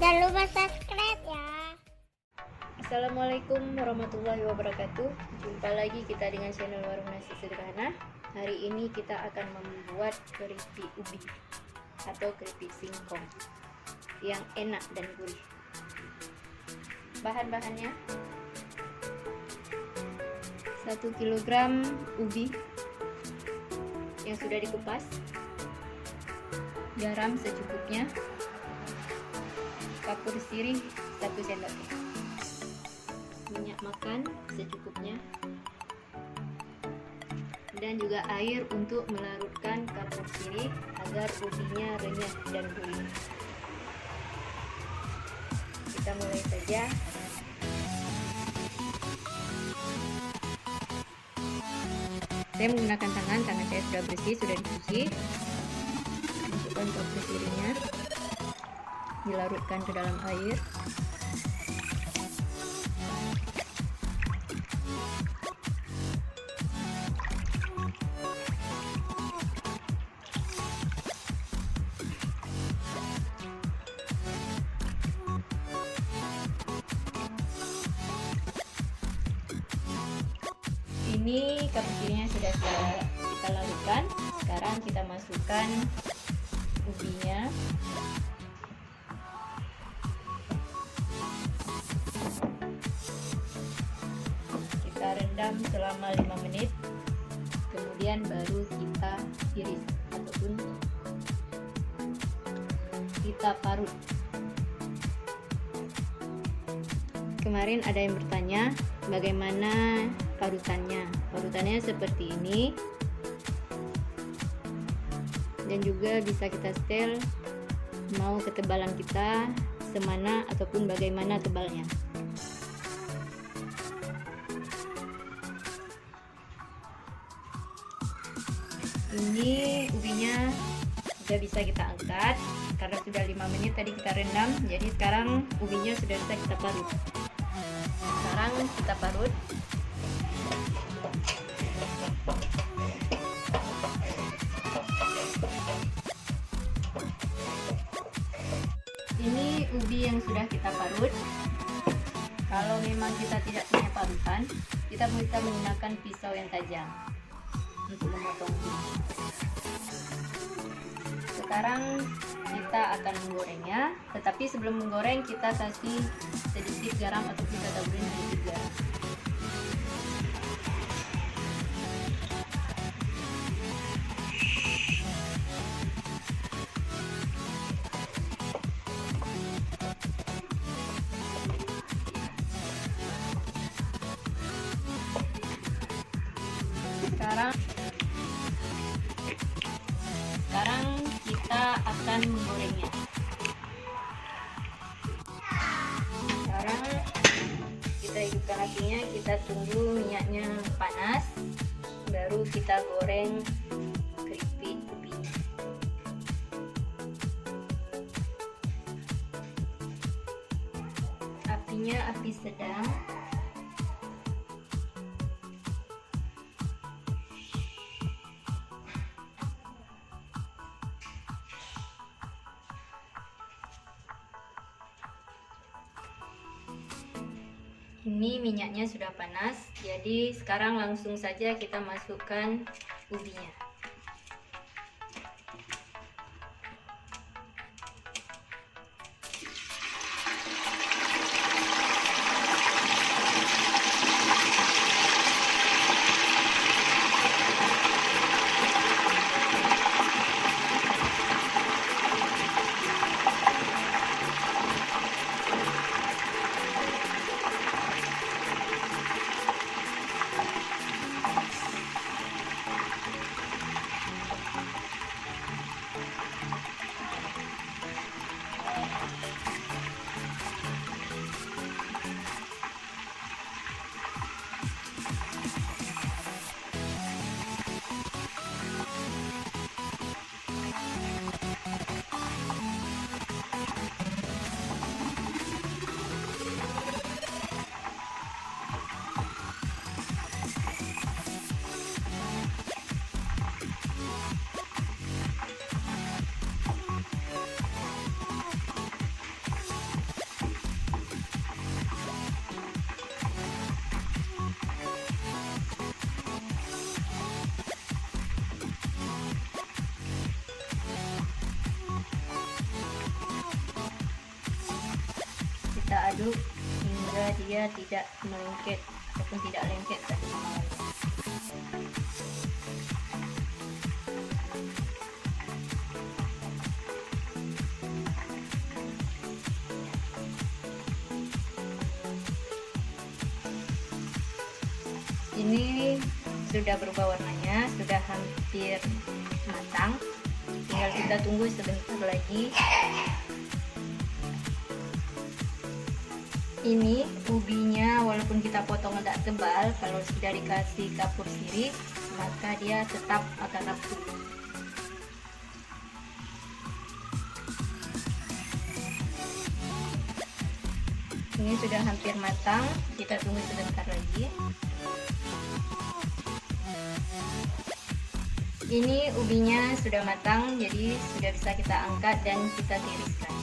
Jangan lupa subscribe ya. Assalamualaikum warahmatullahi wabarakatuh. Jumpa lagi kita dengan channel Warung Nasi Sederhana. Hari ini kita akan membuat keripik ubi atau keripik singkong yang enak dan gurih. Bahan-bahannya 1 kg ubi yang sudah dikupas, garam secukupnya, kapur sirih 1 sendok teh, minyak makan secukupnya, dan juga air untuk melarutkan kapur sirih agar ubinya renyah dan gurih. Kita mulai saja. Saya menggunakan tangan saya sudah bersih, sudah dicuci. Masukkan kapur sirihnya, dilarutkan ke dalam air. Ini kapur sirihnya sudah kita larutkan. Sekarang kita masukkan ubinya. Kita rendam selama 5 menit. Kemudian baru kita iris ataupun kita parut. Kemarin ada yang bertanya bagaimana parutannya. Parutannya seperti ini, dan juga bisa kita setel mau ketebalan kita semana ataupun bagaimana tebalnya. Ini ubinya sudah bisa kita angkat karena sudah 5 menit tadi kita rendam. Jadi sekarang ubinya sudah bisa kita parut. Sekarang kita parut. Ini ubi yang sudah kita parut. Kalau memang kita tidak punya parutan, kita bisa menggunakan pisau yang tajam untuk memotong ubi. Sekarang kita akan menggorengnya, tetapi sebelum menggoreng kita kasih sedikit garam atau kita taburin sedikit garam. Sekarang kita akan menggorengnya. Sekarang kita hidupkan apinya, kita tunggu minyaknya panas, baru kita goreng keripik ubi. Apinya api sedang. Ini minyaknya sudah panas, jadi sekarang langsung saja kita masukkan ubinya. aduk hingga dia tidak melengket ataupun tidak lengket tadi malam. Ini sudah berubah warnanya, sudah hampir matang, tinggal kita tunggu sebentar lagi. Ini ubinya walaupun kita potong agak tebal, kalau sudah dikasih kapur sirih maka dia tetap akan rapuh. Ini sudah hampir matang, kita tunggu sebentar lagi. Ini ubinya sudah matang, jadi sudah bisa kita angkat dan kita tiriskan.